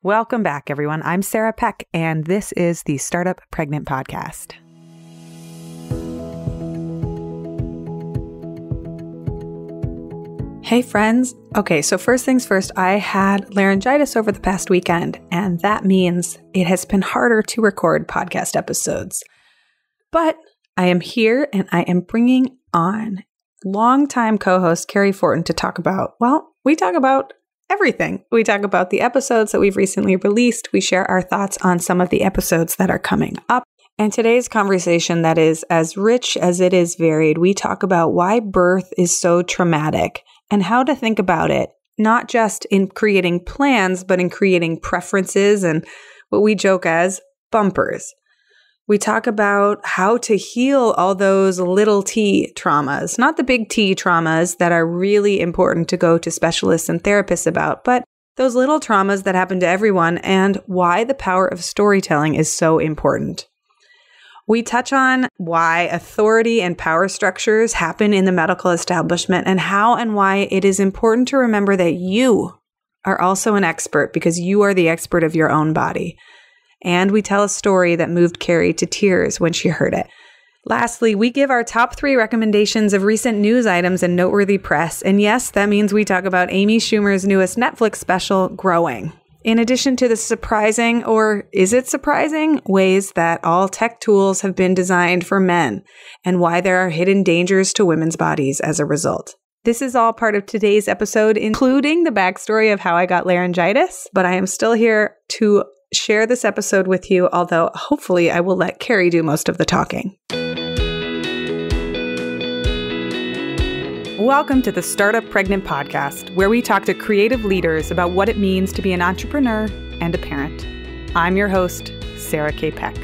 Welcome back, everyone. I'm Sarah Peck, and this is the Startup Pregnant Podcast. Hey, friends. Okay, so first things first, I had laryngitis over the past weekend, and that means it has been harder to record podcast episodes. But I am here, and I am bringing on longtime co-host Cary Fortin to talk about, we talk about everything. We talk about the episodes that we've recently released. We share our thoughts on some of the episodes that are coming up. And today's conversation that is as rich as it is varied, we talk about why birth is so traumatic and how to think about it, not just in creating plans, but in creating preferences and what we joke as bumpers. We talk about how to heal all those little t traumas, not the big T traumas that are really important to go to specialists and therapists about, but those little traumas that happen to everyone and why the power of storytelling is so important. We touch on why authority and power structures happen in the medical establishment and how and why it is important to remember that you are also an expert because you are the expert of your own body. And we tell a story that moved Cary to tears when she heard it. Lastly, we give our top 3 recommendations of recent news items and noteworthy press. And yes, that means we talk about Amy Schumer's newest Netflix special, Growing. In addition to the surprising, or is it surprising, ways that all tech tools have been designed for men and why there are hidden dangers to women's bodies as a result. This is all part of today's episode, including the backstory of how I got laryngitis, but I am still here to share this episode with you, although hopefully I will let Cary do most of the talking. Welcome to the Startup Pregnant Podcast, where we talk to creative leaders about what it means to be an entrepreneur and a parent. I'm your host, Sarah K. Peck.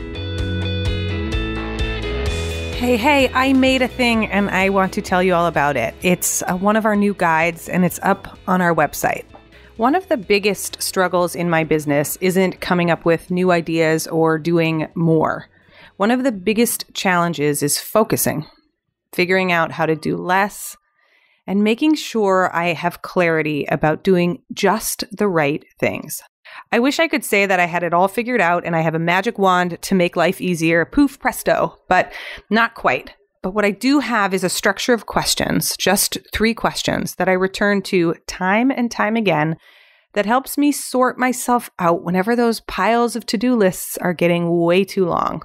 Hey, I made a thing and I want to tell you all about it. It's one of our new guides and it's up on our website. One of the biggest struggles in my business isn't coming up with new ideas or doing more. One of the biggest challenges is focusing, figuring out how to do less, and making sure I have clarity about doing just the right things. I wish I could say that I had it all figured out and I have a magic wand to make life easier, poof, presto, but not quite. But what I do have is a structure of questions, just 3 questions that I return to time and time again that helps me sort myself out whenever those piles of to-do lists are getting way too long.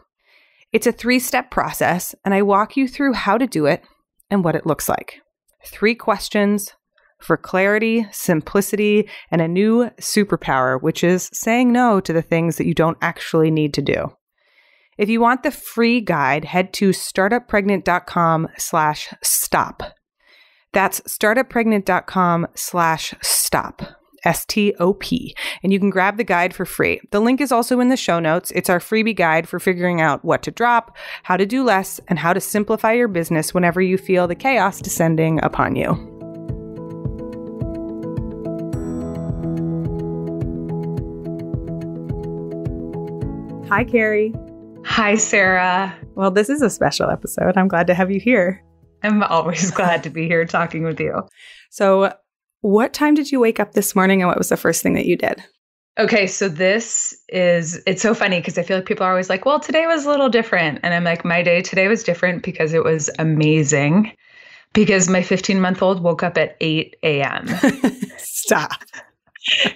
It's a 3-step process, and I walk you through how to do it and what it looks like. 3 questions for clarity, simplicity, and a new superpower, which is saying no to the things that you don't actually need to do. If you want the free guide, head to startuppregnant.com/stop. That's startuppregnant.com/stop. STOP. And you can grab the guide for free. The link is also in the show notes. It's our freebie guide for figuring out what to drop, how to do less, and how to simplify your business whenever you feel the chaos descending upon you. Hi, Cary. Hi, Sarah. Well, this is a special episode. I'm glad to have you here. I'm always glad to be here talking with you. So, what time did you wake up this morning and what was the first thing that you did? Okay, so it's so funny because I feel like people are always like, well, today was a little different. And I'm like, my day today was different because it was amazing because my 15-month-old woke up at 8 a.m. Stop.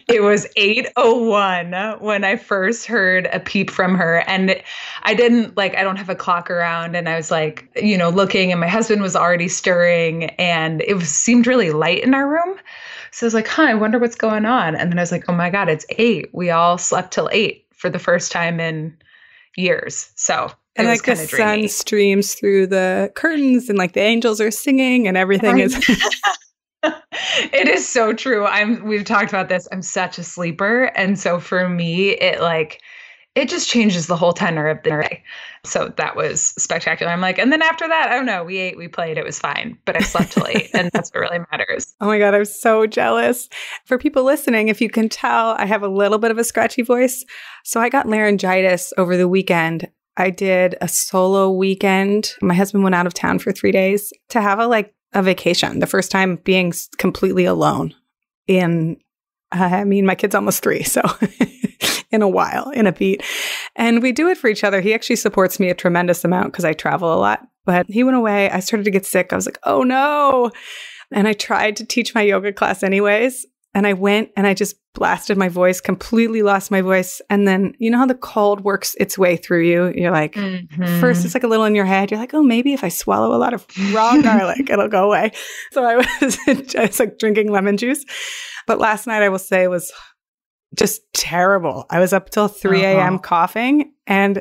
It was 8:01 when I first heard a peep from her. And I don't have a clock around. And I was like, looking, and my husband was already stirring and seemed really light in our room. So I was like, I wonder what's going on. And then I was like, oh my God, it's 8. We all slept till 8 for the first time in years. So and like the sun streams through the curtains and like the angels are singing and everything is... It is so true. We've talked about this. I'm such a sleeper. And so for me, it just changes the whole tenor of the day. So that was spectacular. I'm like, and then after that, I don't know, we ate, we played, it was fine, but I slept till 8 and that's what really matters. Oh my God, I'm so jealous. For people listening, if you can tell, I have a little bit of a scratchy voice. So I got laryngitis over the weekend. I did a solo weekend. My husband went out of town for 3 days to have a vacation. The first time being completely alone my kid's almost 3. So in a while in a beat. And we do it for each other. He actually supports me a tremendous amount because I travel a lot. But he went away. I started to get sick. I was like, oh no. And I tried to teach my yoga class anyways. And I went and I just blasted my voice, completely lost my voice. And then, you know how the cold works its way through you? You're like, first it's like a little in your head. You're like, oh, maybe if I swallow a lot of raw garlic, it'll go away. So I was just like drinking lemon juice. But last night, I will say, was just terrible. I was up till 3 a.m. coughing. And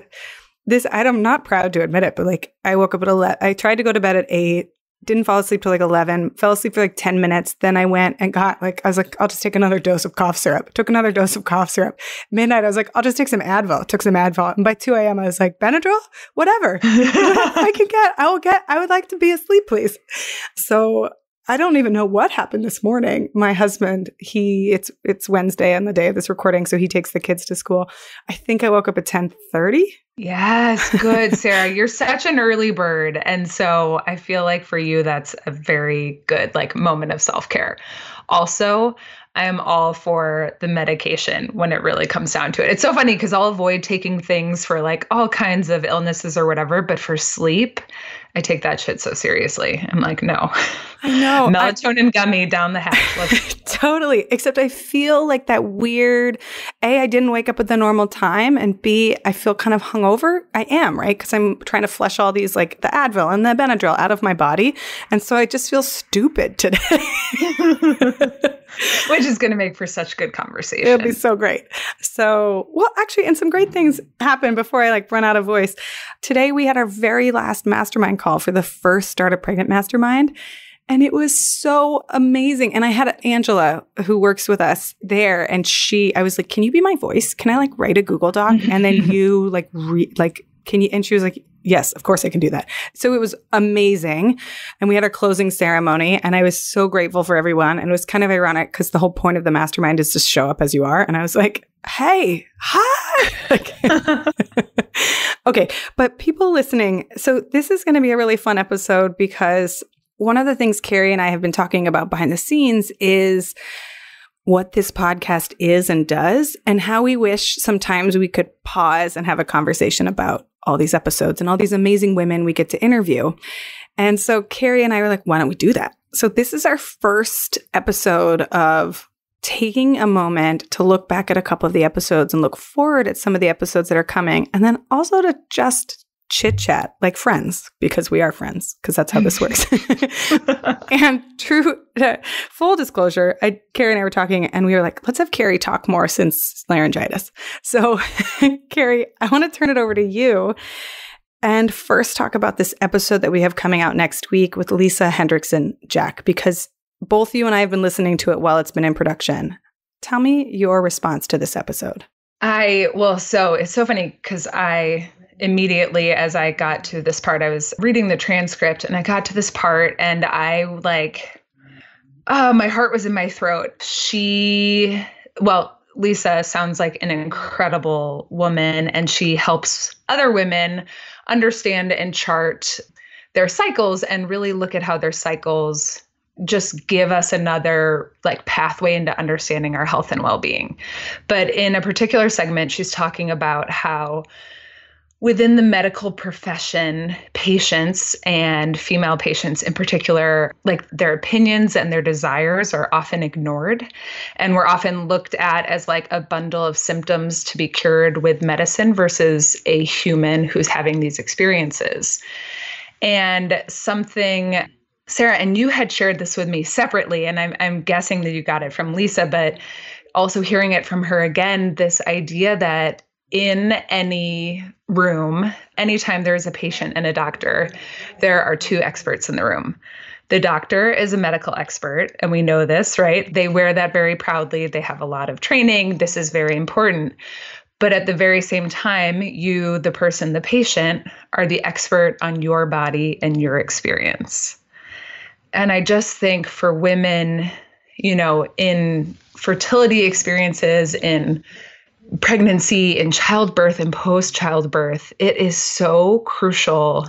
I'm not proud to admit it, but like I woke up at 11. I tried to go to bed at 8. Didn't fall asleep till like 11, fell asleep for like 10 minutes. Then I went and I was like, I'll just take another dose of cough syrup. Took another dose of cough syrup. Midnight, I was like, I'll just take some Advil. Took some Advil. And by 2 a.m., I was like, Benadryl? Whatever. I would like to be asleep, please. So I don't even know what happened this morning. My husband, it's Wednesday on the day of this recording, so he takes the kids to school. I think I woke up at 10:30. Yes, good, Sarah. You're such an early bird. And so I feel like for you, that's a very good like moment of self-care. Also, I am all for the medication when it really comes down to it. It's so funny because I'll avoid taking things for like all kinds of illnesses or whatever, but for sleep, I take that shit so seriously. I'm like, no. I know. Melatonin gummy down the hatch. Totally. Except I feel like that weird, A, I didn't wake up at the normal time, and B, I feel kind of hungover. I am, right? Because I'm trying to flush all these, like the Advil and the Benadryl out of my body. And so I just feel stupid today. Which is going to make for such good conversation. It'll be so great. So, well, actually, and some great things happened before I like run out of voice. Today, we had our very last mastermind call for the first Startup Pregnant Mastermind. And it was so amazing. And I had Angela, who works with us there. And I was like, can you be my voice? Can I like write a Google Doc? And then you can you? And she was like, yes, of course I can do that. So it was amazing. And we had our closing ceremony, and I was so grateful for everyone. And it was kind of ironic because the whole point of the mastermind is to show up as you are. And I was like, hey, hi. Okay. But people listening, so this is going to be a really fun episode because one of the things Cary and I have been talking about behind the scenes is what this podcast is and does, and how we wish sometimes we could pause and have a conversation about all these episodes and all these amazing women we get to interview. And so Cary and I were like, why don't we do that? So this is our first episode of taking a moment to look back at a couple of the episodes and look forward at some of the episodes that are coming, and then also to just chit chat like friends, because we are friends, because that's how this works. And full disclosure, Cary and I were talking, and we were like, let's have Cary talk more since laryngitis. So Cary, I want to turn it over to you and first talk about this episode that we have coming out next week with Lisa Hendrickson Jack, because both you and I have been listening to it while it's been in production. Tell me your response to this episode. So it's so funny because immediately as I got to this part, I was reading the transcript and I got to this part and my heart was in my throat. Lisa sounds like an incredible woman, and she helps other women understand and chart their cycles and really look at how their cycles just give us another like pathway into understanding our health and well-being. But in a particular segment, she's talking about how within the medical profession, patients and female patients in particular, like their opinions and their desires are often ignored. And we're often looked at as like a bundle of symptoms to be cured with medicine versus a human who's having these experiences. And something, Sarah, and you had shared this with me separately, and I'm guessing that you got it from Lisa, but also hearing it from her again, this idea that in any room, anytime there's a patient and a doctor, there are two experts in the room. The doctor is a medical expert, and we know this, right? They wear that very proudly. They have a lot of training. This is very important. But at the very same time, you, the person, the patient, are the expert on your body and your experience. And I just think for women, in fertility experiences, in pregnancy, in childbirth and post-childbirth, it is so crucial.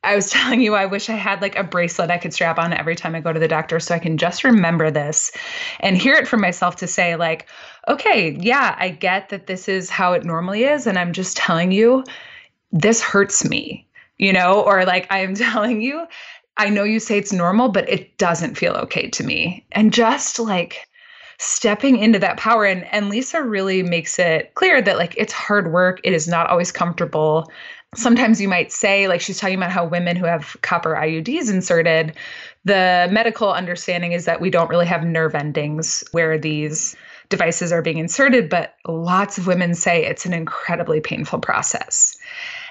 I was telling you, I wish I had like a bracelet I could strap on every time I go to the doctor so I can just remember this and hear it from myself to say like, okay, yeah, I get that this is how it normally is. And I'm just telling you, this hurts me, or like I am telling you, I know you say it's normal, but it doesn't feel okay to me. And just like stepping into that power. And Lisa really makes it clear that like it's hard work. It is not always comfortable. Sometimes you might say, like she's talking about how women who have copper IUDs inserted, the medical understanding is that we don't really have nerve endings where these devices are being inserted, but lots of women say it's an incredibly painful process.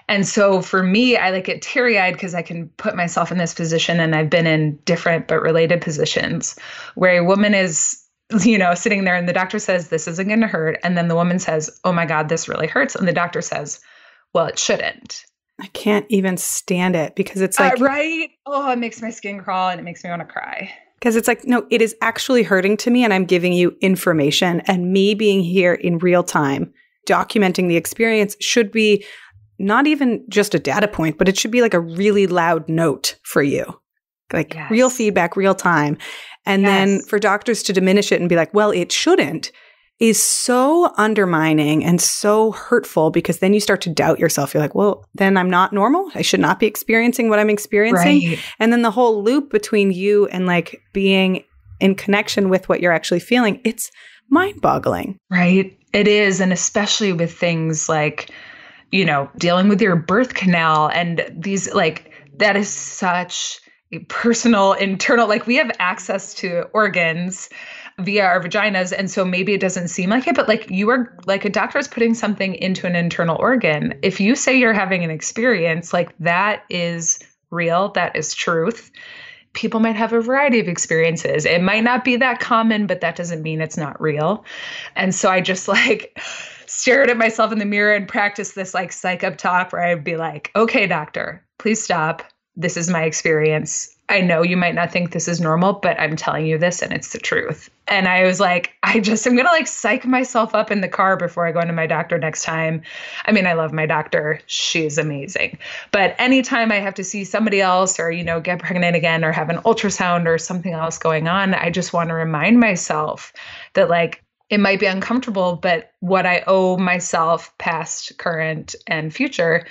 And so for me, I like get teary-eyed because I can put myself in this position, and I've been in different but related positions where a woman is, sitting there and the doctor says, this isn't going to hurt. And then the woman says, oh my God, this really hurts. And the doctor says, well, it shouldn't. I can't even stand it because it's like, right? Oh, it makes my skin crawl and it makes me want to cry. Because it's like, no, it is actually hurting to me and I'm giving you information, and me being here in real time, documenting the experience should be not even just a data point, but it should be like a really loud note for you, like yes. Real feedback, real time. And yes. Then for doctors to diminish it and be like, well, it shouldn't, is so undermining and so hurtful, because then you start to doubt yourself. You're like, well, then I'm not normal. I should not be experiencing what I'm experiencing. Right. And then the whole loop between you and like being in connection with what you're actually feeling, it's mind-boggling. Right. It is. And especially with things like, dealing with your birth canal and these, like, that is such a personal, internal, like we have access to organs via our vaginas. And so maybe it doesn't seem like it, but like you are, like a doctor is putting something into an internal organ. If you say you're having an experience, like that is real, that is truth. People might have a variety of experiences. It might not be that common, but that doesn't mean it's not real. And so I just like stared at myself in the mirror and practiced this like psych up talk where I'd be like, okay, doctor, please stop. This is my experience. I know you might not think this is normal, but I'm telling you this and it's the truth. And I was like, I'm going to like psych myself up in the car before I go into my doctor next time. I mean, I love my doctor. She's amazing. But anytime I have to see somebody else or, get pregnant again or have an ultrasound or something else going on, I just want to remind myself that like, it might be uncomfortable, but what I owe myself, past, current, and future,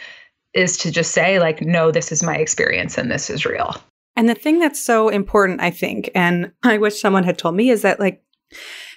is to just say like, no, this is my experience and this is real. And the thing that's so important, I think, and I wish someone had told me, is that like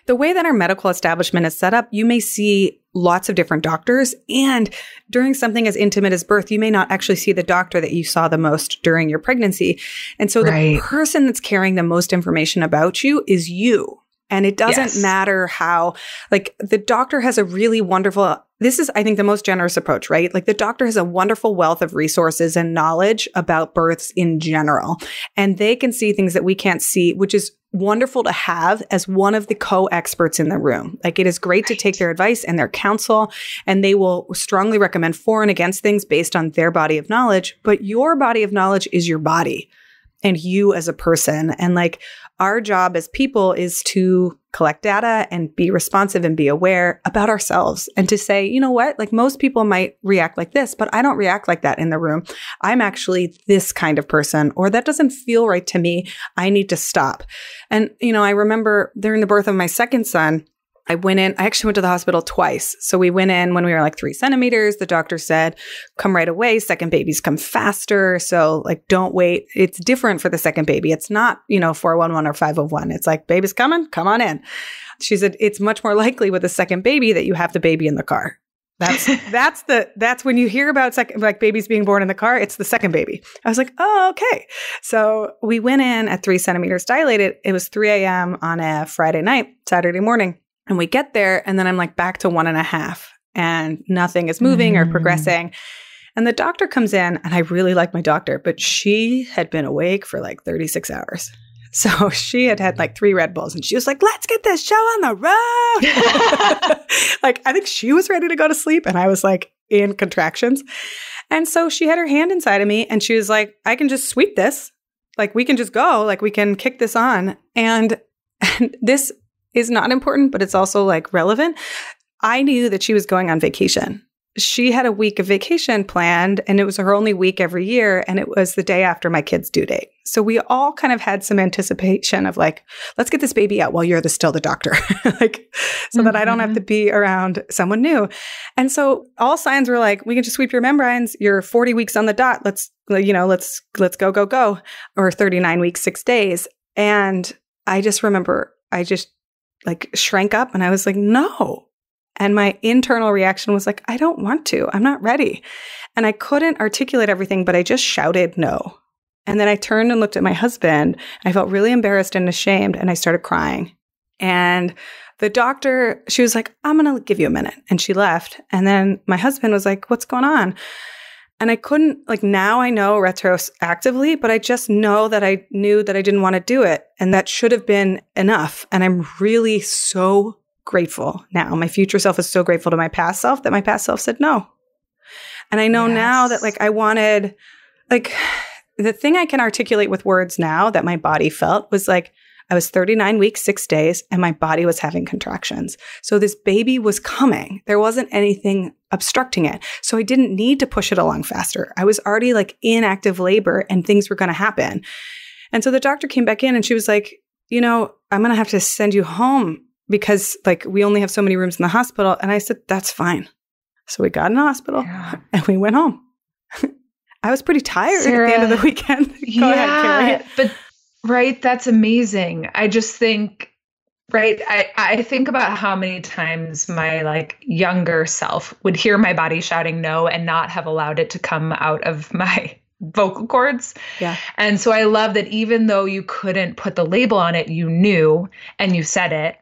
the way that our medical establishment is set up, you may see lots of different doctors. And during something as intimate as birth, you may not actually see the doctor that you saw the most during your pregnancy. And so the person that's carrying the most information about you is you. And it doesn't matter how, like the doctor has a really wonderful, this is, I think, the most generous approach, right? Like the doctor has a wonderful wealth of resources and knowledge about births in general. And they can see things that we can't see, which is wonderful to have as one of the co-experts in the room. Like it is great to take their advice and their counsel, and they will strongly recommend for and against things based on their body of knowledge. But your body of knowledge is your body and you as a person. And like, our job as people is to collect data and be responsive and be aware about ourselves and to say, you know what, like most people might react like this, but I don't react like that in the room. I'm actually this kind of person, or that doesn't feel right to me. I need to stop. And, I remember during the birth of my second son, I actually went to the hospital twice. So we went in when we were like 3 centimeters. The doctor said, come right away. Second babies come faster. So like, don't wait. It's different for the second baby. It's not, 411 or 501. It's like, baby's coming, come on in. She said, it's much more likely with the second baby that you have the baby in the car. That's when you hear about like babies being born in the car, it's the second baby. I was like, oh, okay. So we went in at 3 centimeters dilated. It was 3 a.m. on a Friday night, Saturday morning. And we get there and then I'm like back to 1.5 and nothing is moving or progressing. And the doctor comes in, and I really like my doctor, but she had been awake for like 36 hours. So she had like 3 Red Bulls and she was like, let's get this show on the road. Like, I think she was ready to go to sleep and I was like in contractions. And so she had her hand inside of me and she was like, I can just sweep this. Like, we can just go, like we can kick this on. And this is not important, but it's also like relevant. I knew that she was going on vacation. she had a week of vacation planned, and it was her only week every year. And it was the day after my kid's due date. So we all kind of had some anticipation of like, let's get this baby out while you're still the doctor, like, so that I don't have to be around someone new. And so all signs were like, we can just sweep your membranes. You're 40 weeks on the dot. Let's go, or 39 weeks, 6 days. And I just remember, I just like shrank up and I was like, no. And my internal reaction was like, I don't want to. I'm not ready. And I couldn't articulate everything, but I just shouted no. And then I turned and looked at my husband. I felt really embarrassed and ashamed, and I started crying. And the doctor, she was like, I'm going to give you a minute. And she left. And then my husband was like, what's going on? And I couldn't, like, now I know retroactively, but I just know that I knew that I didn't want to do it. And that should have been enough. And I'm really so grateful now. My future self is so grateful to my past self that my past self said no. And I know now that like I wanted, like the thing I can articulate with words now that my body felt was like I was 39 weeks, 6 days, and my body was having contractions. So this baby was coming. There wasn't anything obstructing it. So I didn't need to push it along faster. I was already like in active labor and things were going to happen. And so the doctor came back in and she was like, I'm going to have to send you home because like we only have so many rooms in the hospital. And I said, that's fine. So we got in the hospital and we went home. I was pretty tired Sarah, at the end of the weekend. Go ahead, Cary. But right, that's amazing. I just think, right, I think about how many times my like younger self would hear my body shouting no and not have allowed it to come out of my vocal cords. Yeah. And so I love that even though you couldn't put the label on it, you knew and you said it.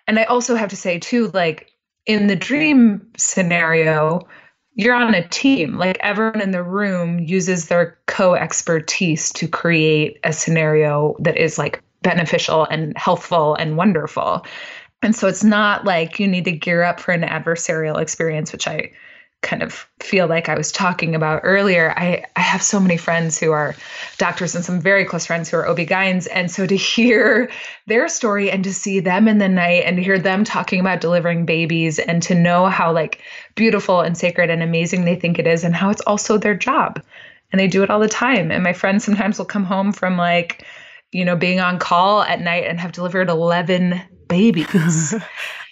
And I also have to say too, like in the dream scenario, you're on a team. Like everyone in the room uses their co-expertise to create a scenario that is like beneficial and healthful and wonderful. And so it's not like you need to gear up for an adversarial experience, which I kind of feel like I was talking about earlier. I have so many friends who are doctors and some very close friends who are OB-GYNs. And so to hear their story and to see them in the night and to hear them talking about delivering babies and to know how like beautiful and sacred and amazing they think it is and how it's also their job. And they do it all the time. And my friends sometimes will come home from like, being on call at night and have delivered 11 babies.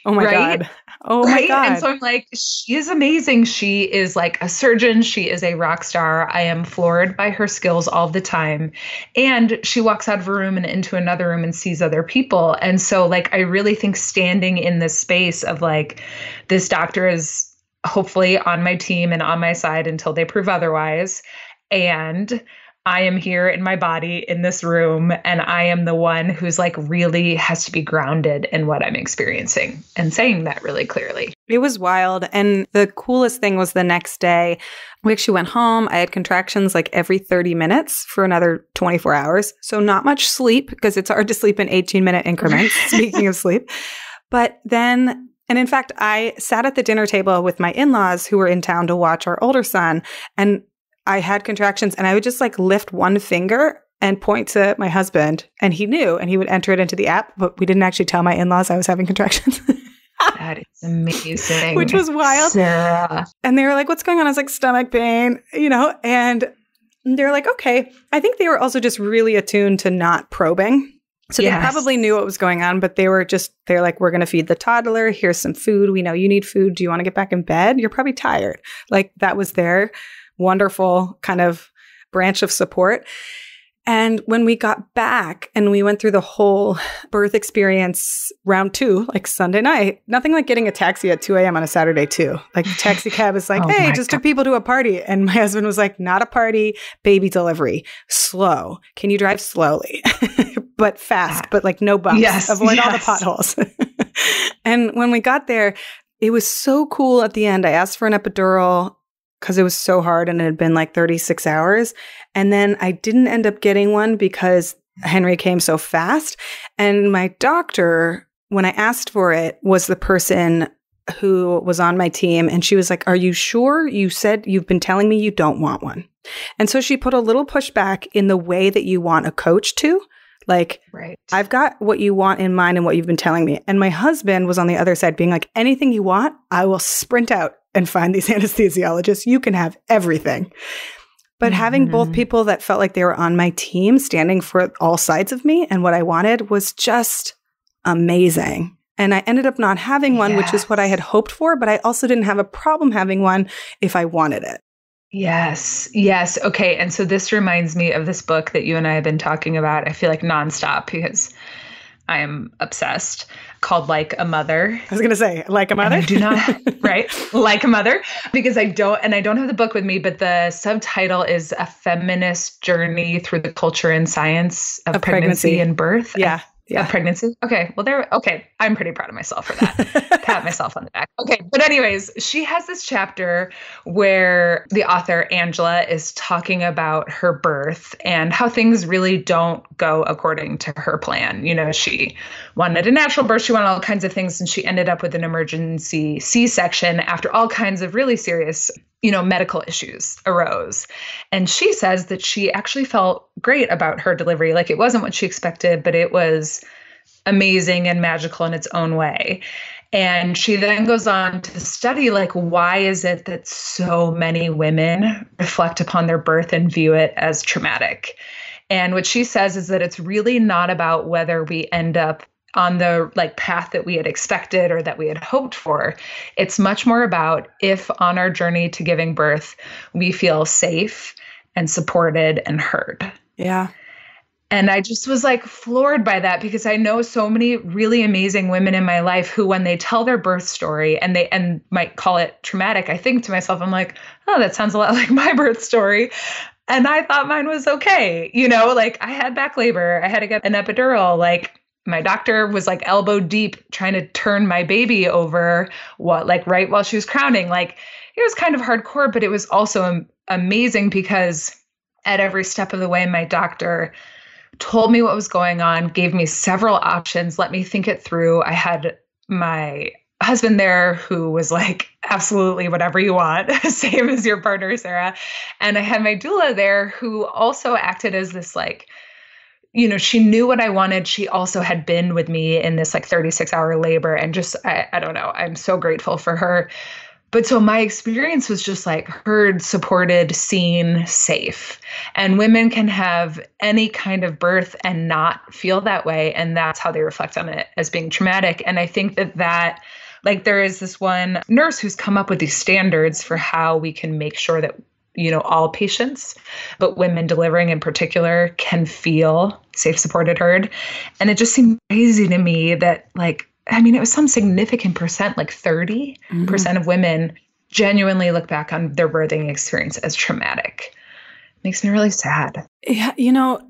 Oh my God. Oh my God. And so I'm like, she is amazing. She is like a surgeon. She is a rock star. I am floored by her skills all the time. And she walks out of a room and into another room and sees other people. And so like, I really think standing in this space of like, this doctor is hopefully on my team and on my side until they prove otherwise. And I am here in my body in this room, and I am the one who's like really has to be grounded in what I'm experiencing and saying that really clearly. It was wild. And the coolest thing was the next day, we actually went home. I had contractions like every 30 minutes for another 24 hours. So not much sleep because it's hard to sleep in 18-minute increments, speaking of sleep. But then, and in fact, I sat at the dinner table with my in-laws who were in town to watch our older son, and I had contractions and I would just like lift one finger and point to my husband, and he knew, and he would enter it into the app, but we didn't actually tell my in-laws I was having contractions. That is amazing. Which was wild. Sarah. And they were like, what's going on? I was like, stomach pain, and they're like, okay. I think they were also just really attuned to not probing. So they probably knew what was going on, but they're like, we're going to feed the toddler. Here's some food. We know you need food. Do you want to get back in bed? You're probably tired. Like that was their wonderful kind of branch of support. And when we got back and we went through the whole birth experience round 2, like Sunday night, nothing like getting a taxi at 2 a.m. on a Saturday too. Like the taxi cab is like, hey, just took people to a party. And my husband was like, not a party, baby delivery, slow. Can you drive slowly, but fast, but like no bumps, avoid all the potholes. And when we got there, it was so cool at the end. I asked for an epidural because it was so hard and it had been like 36 hours. And then I didn't end up getting one because Henry came so fast. And my doctor, when I asked for it, was the person who was on my team. And she was like, are you sure? You said you've been telling me you don't want one. And so she put a little pushback in the way that you want a coach to. Like, I've got what you want in mind and what you've been telling me. And my husband was on the other side being like, anything you want, I will sprint out and find these anesthesiologists. You can have everything. But having both people that felt like they were on my team, standing for all sides of me and what I wanted, was just amazing. And I ended up not having one, which is what I had hoped for, but I also didn't have a problem having one if I wanted it. Yes. Yes. Okay. And so this reminds me of this book that you and I have been talking about, I feel like nonstop, because I am obsessed, called Like a Mother. I was going to say, Like a Mother? And I do not, right? Like a Mother, because I don't have the book with me, but the subtitle is A Feminist Journey Through the Culture and Science of Pregnancy and Birth. Yeah. Yeah. Of pregnancy. Okay. Well, okay. I'm pretty proud of myself for that. Pat myself on the back. Okay. But anyways, she has this chapter where the author, Angela, is talking about her birth and how things really don't go according to her plan. You know, she wanted a natural birth. She wanted all kinds of things. And she ended up with an emergency C-section after all kinds of really serious, medical issues arose. And she says that she actually felt great about her delivery. Like, it wasn't what she expected, but it was amazing and magical in its own way. And she then goes on to study, like, why is it that so many women reflect upon their birth and view it as traumatic? And what she says is that it's really not about whether we end up on the path that we had expected or that we had hoped for. It's much more about if on our journey to giving birth, we feel safe and supported and heard. Yeah. And I just was floored by that, because I know so many really amazing women in my life who, when they tell their birth story and might call it traumatic, I think to myself, I'm like, oh, that sounds a lot like my birth story. And I thought mine was okay. I had back labor. I had to get an epidural. My doctor was elbow deep trying to turn my baby over right while she was crowning. It was kind of hardcore, but it was also amazing, because at every step of the way, my doctor told me what was going on, gave me several options, let me think it through. I had my husband there who was absolutely whatever you want, same as your partner, Sarah. And I had my doula there who also acted as this she knew what I wanted. She also had been with me in this 36-hour labor, and just, I don't know, I'm so grateful for her. But so my experience was just heard, supported, seen, safe. And women can have any kind of birth and not feel that way. And that's how they reflect on it as being traumatic. And I think that there is this one nurse who's come up with these standards for how we can make sure that all patients, but women delivering in particular, can feel safe, supported, heard. And it just seemed crazy to me that it was some significant percent, 30% of women genuinely look back on their birthing experience as traumatic. Makes me really sad. Yeah,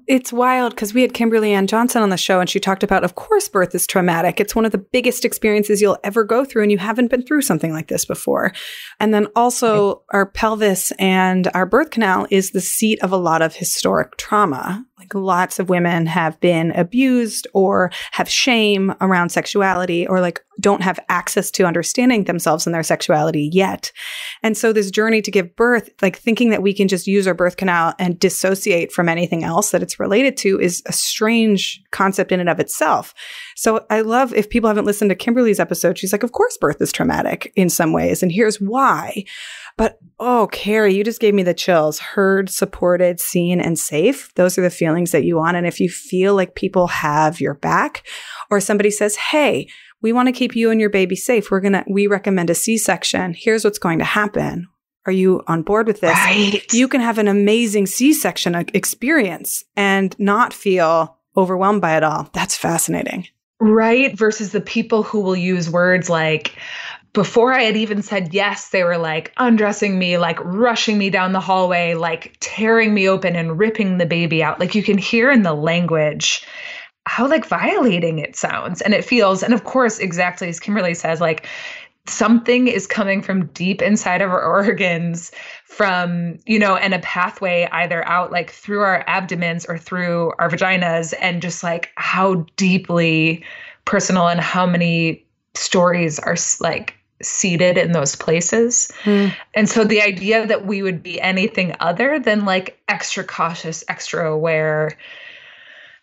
it's wild, because we had Kimberly Ann Johnson on the show, and she talked about, of course, birth is traumatic. It's one of the biggest experiences you'll ever go through, and you haven't been through something like this before. And then also our pelvis and our birth canal is the seat of a lot of historic trauma. Lots of women have been abused or have shame around sexuality, or don't have access to understanding themselves and their sexuality yet. And so this journey to give birth, thinking that we can just use our birth canal and dissociate from anything else that it's related to, is a strange concept in and of itself. So I love, if people haven't listened to Kimberly's episode, she's like, of course, birth is traumatic in some ways, and here's why. But, oh, Cary, you just gave me the chills. Heard, supported, seen, and safe. Those are the feelings that you want. And if you feel like people have your back, or somebody says, hey, we want to keep you and your baby safe, we recommend a C-section. Here's what's going to happen. Are you on board with this? Right. You can have an amazing C-section experience and not feel overwhelmed by it all. That's fascinating. Right. Versus the people who will use words before I had even said yes, they were undressing me, rushing me down the hallway, tearing me open and ripping the baby out. You can hear in the language how violating it sounds and it feels. And of course, exactly as Kimberly says, something is coming from deep inside of our organs from, and a pathway either out through our abdomens or through our vaginas, and just how deeply personal and how many stories are seated in those places. And so the idea that we would be anything other than extra cautious, extra aware,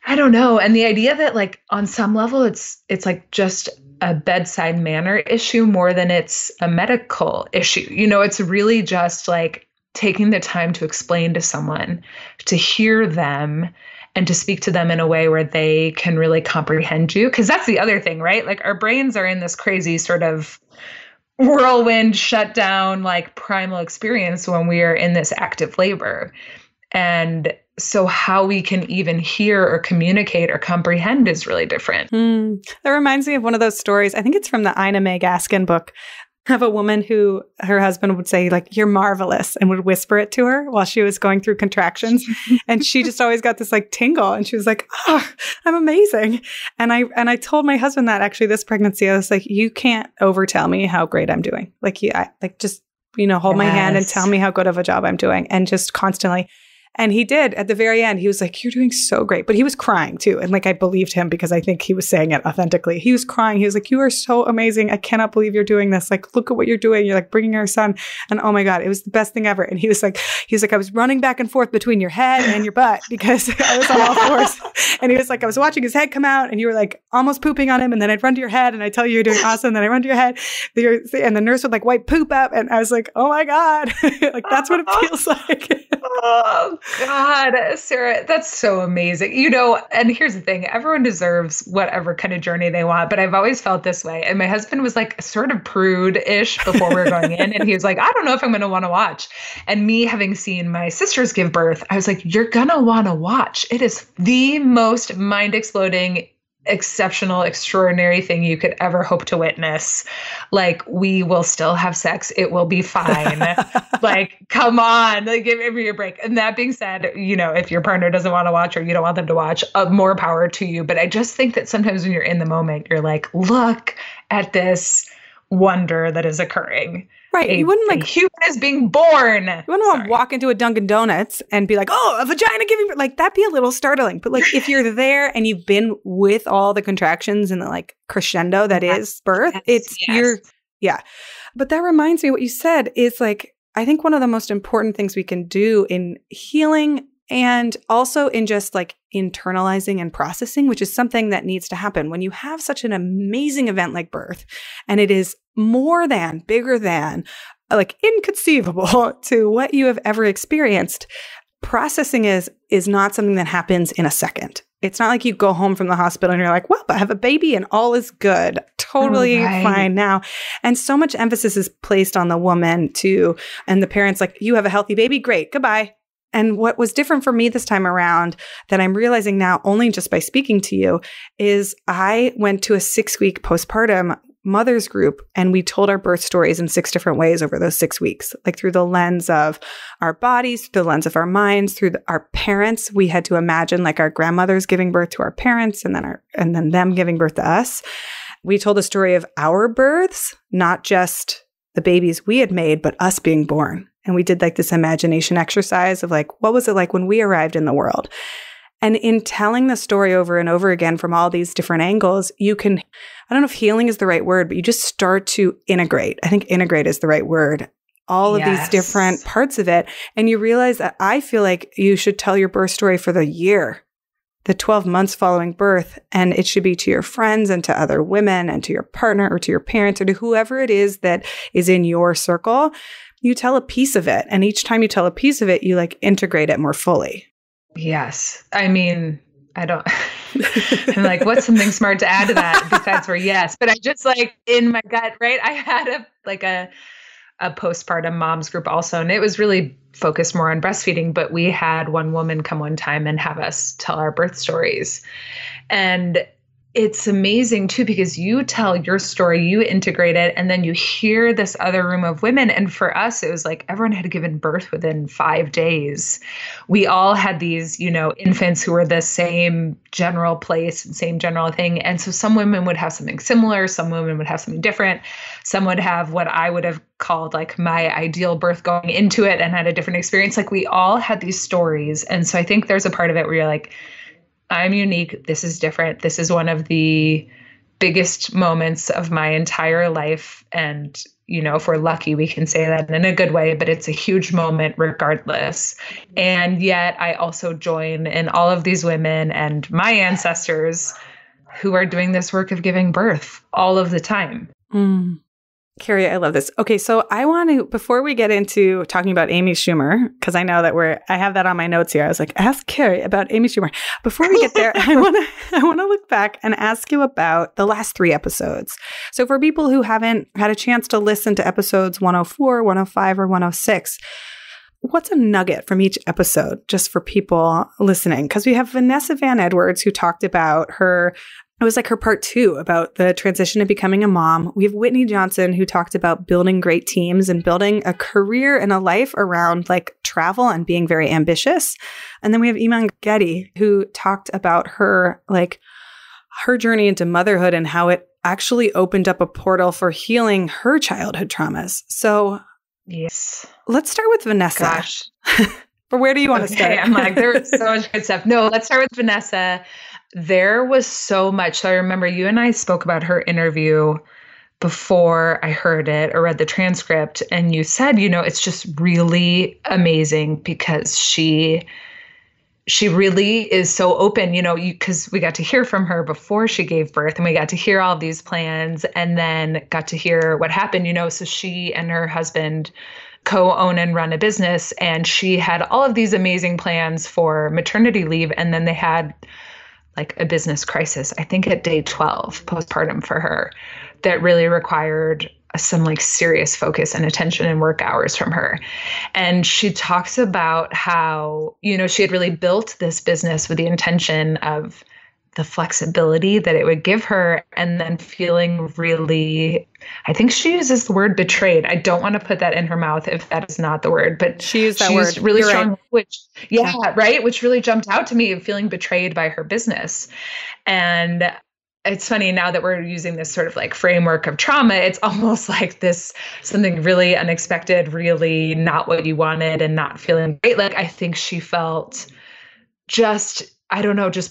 I don't know. And the idea that on some level, it's just a bedside manner issue more than it's a medical issue. It's really just like taking the time to explain to someone, to hear them, and to speak to them in a way where they can really comprehend you. Because that's the other thing, right? Like our brains are in this crazy sort of whirlwind shutdown, like primal experience when we are in this active labor. And so how we can even hear or communicate or comprehend is really different. That reminds me of one of those stories. I think it's from the Ina May Gaskin book, of a woman who her husband would say, like, "You're marvelous," and would whisper it to her while she was going through contractions. And she just always got this like tingle, and she was like, "Oh, I'm amazing." And I told my husband that actually this pregnancy, I was like, "You can't overtell me how great I'm doing. Like, just, hold my hand and tell me how good of a job I'm doing." And just constantly. And he did at the very end. He was like, "You're doing so great." But he was crying too. And like, I believed him because I think he was saying it authentically. He was crying. He was like, "You are so amazing. I cannot believe you're doing this. Like, look at what you're doing. You're like bringing our son." And oh my God, it was the best thing ever. And he was like, "I was running back and forth between your head and your butt because I was on all fours." And he was like, "I was watching his head come out and you were like almost pooping on him. And then I'd run to your head and I'd tell you you're doing awesome. And then I run to your head and the nurse would like wipe poop up." And I was like, "Oh my God." Like, that's what it feels like. Oh God, Sarah, that's so amazing. And here's the thing, everyone deserves whatever kind of journey they want, but I've always felt this way. And my husband was like sort of prude-ish before we were going in. And he was like, "I don't know if I'm going to want to watch." And me having seen my sisters give birth, I was like, "You're going to want to watch. It is the most mind-exploding, exceptional, extraordinary thing you could ever hope to witness. Like, we will still have sex. It will be fine." Like, come on, like, give me a break. And that being said, if your partner doesn't want to watch or you don't want them to watch, more power to you. But I just think that sometimes when you're in the moment, you're like, look at this wonder that is occurring. Right. You wouldn't like a human is being born. You wouldn't want to walk into a Dunkin' Donuts and be like, "Oh, a vagina giving birth." Like, that'd be a little startling. But like, if you're there and you've been with all the contractions and the like crescendo that is birth, yeah. But that reminds me, what you said is like, I think one of the most important things we can do in healing and also in just like internalizing and processing, which is something that needs to happen when you have such an amazing event like birth, and it is more than, bigger than, like inconceivable to what you have ever experienced. Processing is not something that happens in a second. It's not like you go home from the hospital and you're like, "Well, I have a baby and all is good. Totally fine now." And so much emphasis is placed on the woman too. And the parents like, "You have a healthy baby? Great. Goodbye." And what was different for me this time around that I'm realizing now only just by speaking to you is I went to a 6-week postpartum mothers group and we told our birth stories in 6 different ways over those 6 weeks, like through the lens of our bodies, through the lens of our minds, through our parents. We had to imagine like our grandmothers giving birth to our parents and then them giving birth to us. We told the story of our births, not just the babies we had made, but us being born. And we did like this imagination exercise of like, what was it like when we arrived in the world? And in telling the story over and over again from all these different angles, you can, I don't know if healing is the right word, but you just start to integrate. I think integrate is the right word. All of these different parts of it. And you realize that I feel like you should tell your birth story for the year, the 12 months following birth. And it should be to your friends and to other women and to your partner or to your parents or to whoever it is that is in your circle. You tell a piece of it. And each time you tell a piece of it, you like integrate it more fully. Yes. I mean, I don't, I'm like, what's something smart to add to that besides for yes? But I just like in my gut, right? I had a postpartum moms group also, and it was really focused more on breastfeeding, but we had one woman come one time and have us tell our birth stories. And it's amazing too, because you tell your story, you integrate it, and then you hear this other room of women. And for us, it was like everyone had given birth within 5 days. We all had these, infants who were the same general place and same general thing. And so some women would have something similar. Some women would have something different. Some would have what I would have called like my ideal birth going into it and had a different experience. Like we all had these stories. And so I think there's a part of it where you're like, I'm unique. This is different. This is one of the biggest moments of my entire life. And, if we're lucky, we can say that in a good way, but it's a huge moment regardless. And yet I also join in all of these women and my ancestors who are doing this work of giving birth all of the time. Cary, I love this. Okay, so I want to, before we get into talking about Amy Schumer, because I know that I have that on my notes here. I was like, ask Cary about Amy Schumer. Before we get there, I want to look back and ask you about the last 3 episodes. So for people who haven't had a chance to listen to episodes 104, 105, or 106, what's a nugget from each episode just for people listening? Because we have Vanessa Van Edwards who talked about it was like her part 2 about the transition to becoming a mom. We have Whitney Johnson who talked about building great teams and building a career and a life around like travel and being very ambitious. And then we have Iman Gatti who talked about her journey into motherhood and how it actually opened up a portal for healing her childhood traumas. So yes, let's start with Vanessa. Gosh. Or where do you want to start? I'm like, there was so much good stuff. No, let's start with Vanessa. There was so much. So I remember you and I spoke about her interview before I heard it or read the transcript. And you said, it's just really amazing because she really is so open, because we got to hear from her before she gave birth and we got to hear all of these plans and then got to hear what happened, so she and her husband co-own and run a business, and she had all of these amazing plans for maternity leave. And then they had like a business crisis, I think at day 12 postpartum for her, that really required some like serious focus and attention and work hours from her. And she talks about how, she had really built this business with the intention of the flexibility that it would give her, and then feeling really, I think she uses the word betrayed. I don't want to put that in her mouth if that is not the word, but she used that word. Really You're strong right. language. Yeah, right. Which really jumped out to me of feeling betrayed by her business. And it's funny now that we're using this sort of like framework of trauma, it's almost like this something really unexpected, really not what you wanted and not feeling great. Like I think she felt just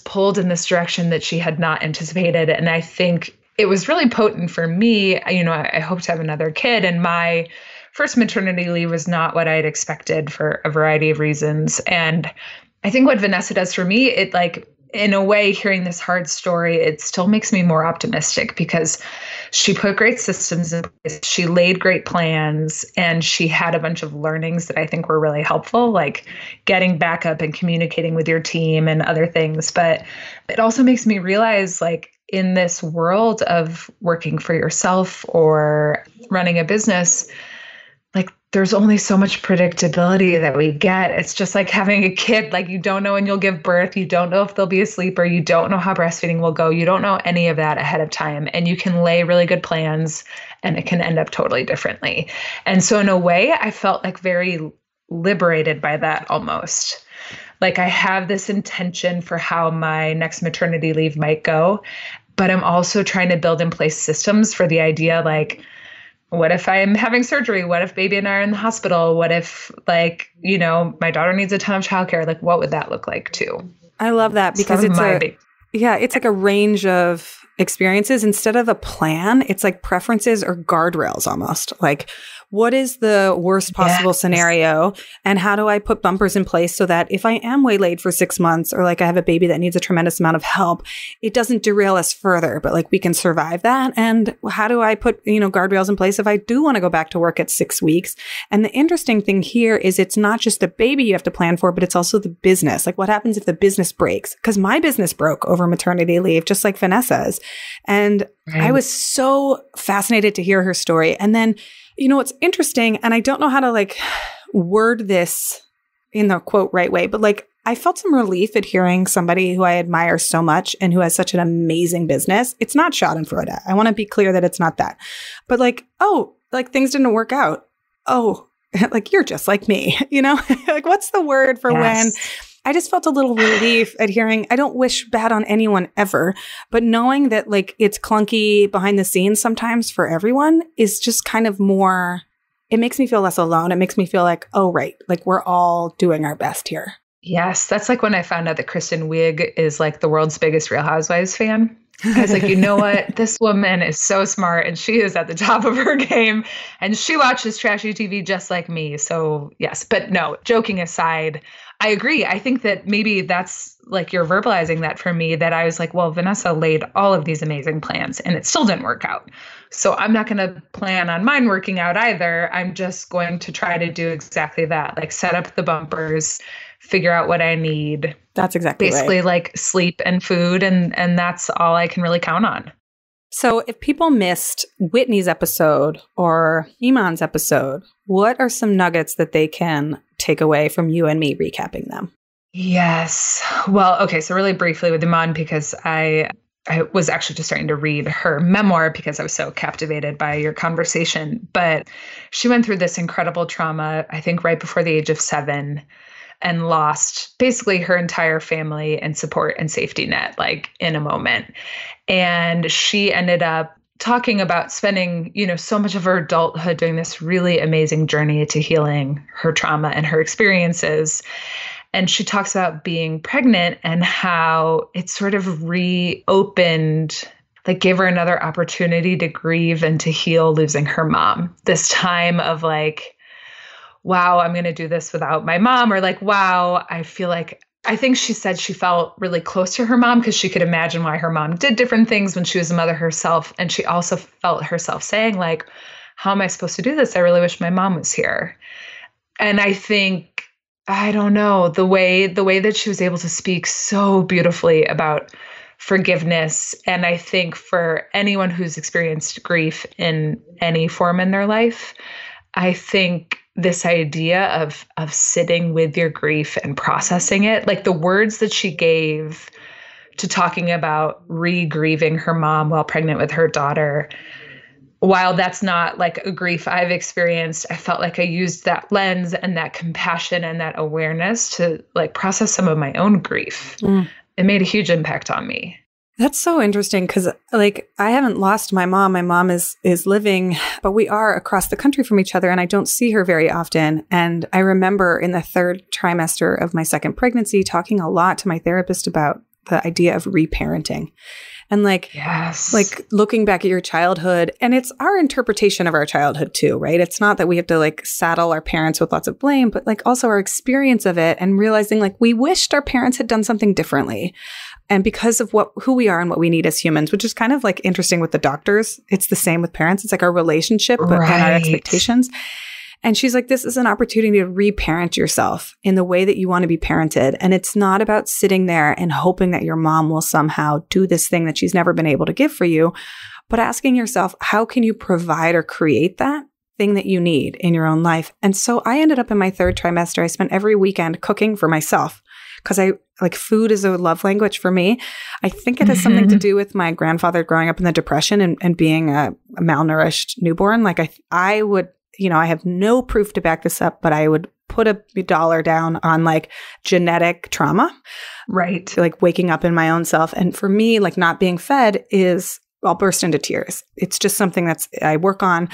pulled in this direction that she had not anticipated. And I think it was really potent for me. I hope to have another kid, and my first maternity leave was not what I had expected for a variety of reasons. And I think what Vanessa does for me, it like, in a way, hearing this hard story, it still makes me more optimistic because she put great systems in place. She laid great plans, and she had a bunch of learnings that I think were really helpful, like getting back up and communicating with your team and other things. But it also makes me realize, like, in this world of working for yourself or running a business, like there's only so much predictability that we get. It's just like having a kid, like you don't know when you'll give birth. You don't know if they'll be a sleeper. You don't know how breastfeeding will go. You don't know any of that ahead of time. And you can lay really good plans and it can end up totally differently. And so in a way, I felt like very liberated by that almost. Like I have this intention for how my next maternity leave might go, but I'm also trying to build in place systems for the idea, like, what if I'm having surgery? What if baby and I are in the hospital? What if, like, my daughter needs a ton of childcare? Like, what would that look like too? I love that because it's like a range of experiences. Instead of a plan, it's like preferences or guardrails almost. Like, what is the worst possible scenario? And how do I put bumpers in place so that if I am waylaid for 6 months, or like I have a baby that needs a tremendous amount of help, it doesn't derail us further, but like we can survive that. And how do I put, guardrails in place if I do want to go back to work at 6 weeks? And the interesting thing here is it's not just the baby you have to plan for, but it's also the business. Like what happens if the business breaks? Because my business broke over maternity leave, just like Vanessa's. And I was so fascinated to hear her story. And then, what's interesting, and I don't know how to like word this in the quote right way, but like I felt some relief at hearing somebody who I admire so much and who has such an amazing business. It's not Schadenfreude. I want to be clear that it's not that. But like, oh, like things didn't work out. Oh, like you're just like me, like what's the word for when I just felt a little relief at hearing, I don't wish bad on anyone ever, but knowing that like it's clunky behind the scenes sometimes for everyone is just kind of more, it makes me feel less alone. It makes me feel like, oh, right, like we're all doing our best here. Yes, that's like when I found out that Kristen Wiig is like the world's biggest Real Housewives fan. I was like, you know what? This woman is so smart and she is at the top of her game and she watches trashy TV just like me. So, yes. But no, joking aside, I agree. I think that maybe that's like you're verbalizing that for me, that I was like, well, Vanessa laid all of these amazing plans and it still didn't work out. So I'm not going to plan on mine working out either. I'm just going to try to do exactly that, like set up the bumpers, figure out what I need. That's exactly basically right. like sleep and food, and that's all I can really count on. So if people missed Whitney's episode or Iman's episode, what are some nuggets that they can take away from you and me recapping them? Yes. Well, okay. So really briefly with Iman, because I was actually just starting to read her memoir because I was so captivated by your conversation. But she went through this incredible trauma, I think right before the age of 7, and lost basically her entire family and support and safety net, like in a moment. And she ended up talking about spending, so much of her adulthood doing this really amazing journey to healing her trauma and her experiences. And she talks about being pregnant and how it sort of reopened, like gave her another opportunity to grieve and to heal losing her mom. This time of like, wow, I'm going to do this without my mom, or like, wow, I think she said she felt really close to her mom because she could imagine why her mom did different things when she was a mother herself. And she also felt herself saying like, how am I supposed to do this? I really wish my mom was here. And I think, I don't know, the way that she was able to speak so beautifully about forgiveness. And I think for anyone who's experienced grief in any form in their life, I think this idea of sitting with your grief and processing it, like the words that she gave to talking about re-grieving her mom while pregnant with her daughter, while that's not like a grief I've experienced, I felt like I used that lens and that compassion and that awareness to like process some of my own grief. It made a huge impact on me. That's so interesting because like I haven't lost my mom. My mom is living, but we are across the country from each other and I don't see her very often. And I remember in the 3rd trimester of my 2nd pregnancy talking a lot to my therapist about the idea of reparenting. And like, yes, like looking back at your childhood, and it's our interpretation of our childhood too, right? It's not that we have to like saddle our parents with lots of blame, but like also our experience of it and realizing like we wished our parents had done something differently. And because of who we are and what we need as humans, which is kind of like interesting with the doctors, it's the same with parents. It's like our relationship and our expectations. And she's like, this is an opportunity to reparent yourself in the way that you want to be parented. And it's not about sitting there and hoping that your mom will somehow do this thing that she's never been able to give for you, but asking yourself, how can you provide or create that thing that you need in your own life? And so I ended up in my 3rd trimester. I spent every weekend cooking for myself because food is a love language for me. I think it has something to do with my grandfather growing up in the Depression and being a malnourished newborn. Like I would, I have no proof to back this up, but I would put a dollar down on like genetic trauma. Right. Like waking up in my own self. And for me, like not being fed I'll burst into tears. It's just something I work on.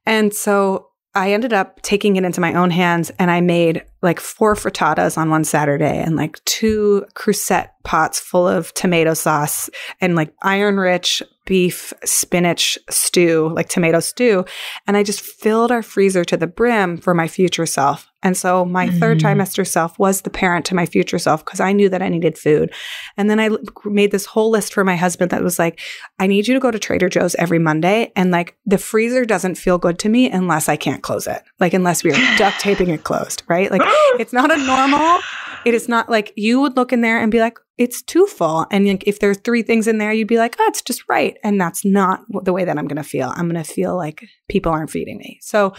And so I ended up taking it into my own hands and I made like 4 frittatas on one Saturday and like 2 crusette pots full of tomato sauce and like iron-rich beef spinach stew, like tomato stew. And I just filled our freezer to the brim for my future self. And so my 3rd trimester self was the parent to my future self because I knew that I needed food. And then I made this whole list for my husband that was like, I need you to go to Trader Joe's every Monday. And like the freezer doesn't feel good to me unless I can't close it. Like unless we're duct taping it closed, right? Like it's not a normal, it is not like you would look in there and be like, it's too full. And like, if there's 3 things in there, you'd be like, oh, it's just right. And that's not the way that I'm going to feel. I'm going to feel like people aren't feeding me. So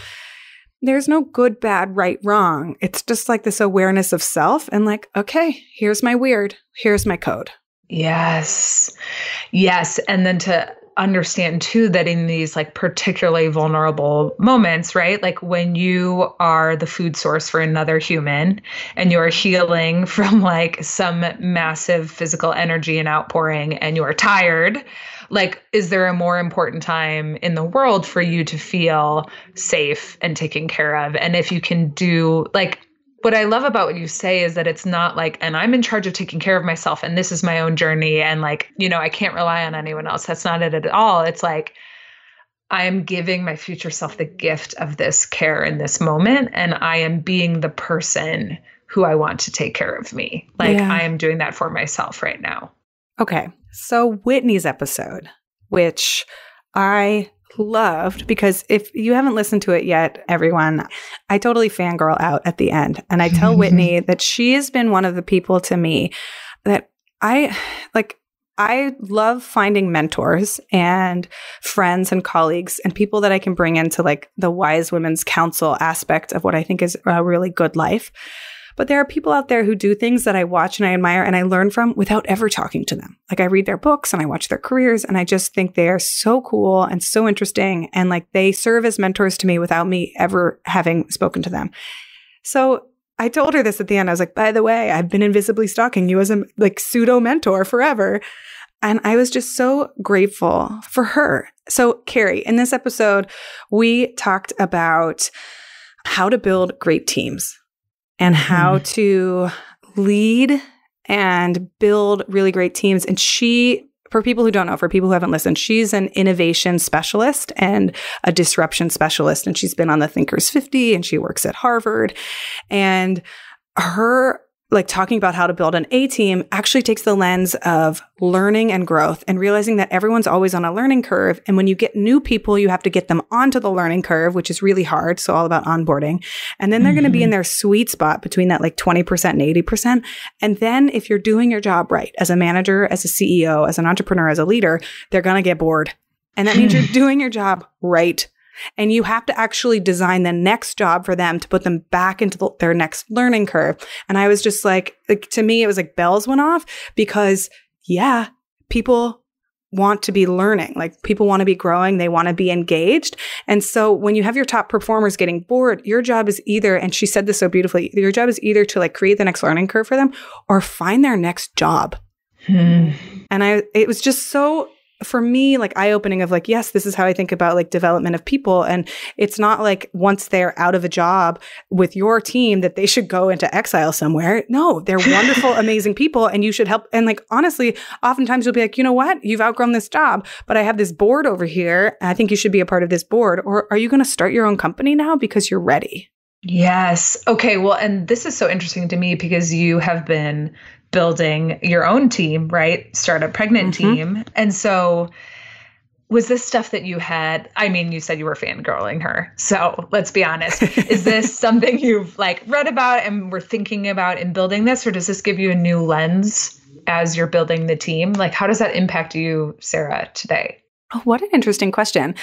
there's no good, bad, right, wrong. It's just like this awareness of self and like, okay, here's my weird, here's my code. Yes. Yes. And then to understand too that in these like particularly vulnerable moments, right? Like when you are the food source for another human and you're healing from like some massive physical energy and outpouring and you're tired, like, is there a more important time in the world for you to feel safe and taken care of? And if you can do like what I love about what you say is that it's not like, and I'm in charge of taking care of myself and this is my own journey. And like, I can't rely on anyone else. That's not it at all. It's like, I am giving my future self the gift of this care in this moment. And I am being the person who I want to take care of me. Like I am doing that for myself right now. Okay. So Whitney's episode, which I loved, because if you haven't listened to it yet, everyone, I totally fangirl out at the end. And I tell Whitney that she has been one of the people to me that I love finding mentors and friends and colleagues and people that I can bring into like the wise women's counsel aspect of what I think is a really good life. But there are people out there who do things that I watch and I admire and I learn from without ever talking to them. Like I read their books and I watch their careers and I just think they are so cool and so interesting. And like they serve as mentors to me without me ever having spoken to them. So I told her this at the end. I was like, by the way, I've been invisibly stalking you as a like pseudo mentor forever. And I was just so grateful for her. So Cary, in this episode, we talked about how to build great teams and how to lead and build really great teams. And she, for people who don't know, for people who haven't listened, she's an innovation specialist and a disruption specialist. And she's been on the Thinkers 50 and she works at Harvard. And her like talking about how to build an A team actually takes the lens of learning and growth and realizing that everyone's always on a learning curve. And when you get new people, you have to get them onto the learning curve, which is really hard. So all about onboarding. And then they're going to be in their sweet spot between that like 20% and 80%. And then if you're doing your job right as a manager, as a CEO, as an entrepreneur, as a leader, they're going to get bored. And that means you're doing your job right. And you have to actually design the next job for them to put them back into their next learning curve. And I was just like, to me, it was like bells went off because, yeah, people want to be learning. Like people want to be growing. They want to be engaged. And so when you have your top performers getting bored, your job is either, and she said this so beautifully, your job is either to like create the next learning curve for them or find their next job. And it was just so, for me, like eye-opening of like, yes, this is how I think about like development of people. And it's not like once they're out of a job with your team that they should go into exile somewhere. No, they're wonderful, amazing people. And you should help. And like, honestly, oftentimes you'll be like, you know what? You've outgrown this job, but I have this board over here. And I think you should be a part of this board. Or are you going to start your own company now because you're ready? Yes. Okay. Well, and this is so interesting to me because you have been building your own team, right? Startup Pregnant team. And so was this stuff that you had, I mean, you said you were fangirling her. So let's be honest. Is this something you've like read about and were thinking about in building this, or does this give you a new lens as you're building the team? Like, how does that impact you, Sarah, today? Oh, what an interesting question.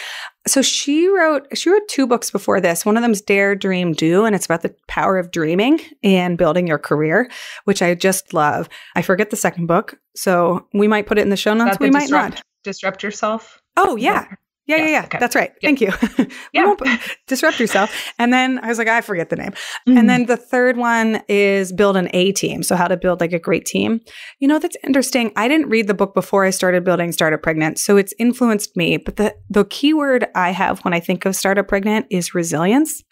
So she wrote 2 books before this. One of them is Dare, Dream, Do, and it's about the power of dreaming and building your career, which I just love. I forget the second book, so we might put it in the show notes. We might not. Disrupt Yourself? Oh, yeah. Yeah. Okay. That's right. Yep. Thank you. Disrupt Yourself. And then I was like, I forget the name. And then the third one is Build an A Team. So how to build like a great team. You know, that's interesting. I didn't read the book before I started building Startup Pregnant. So it's influenced me. But the key word I have when I think of Startup Pregnant is resilience.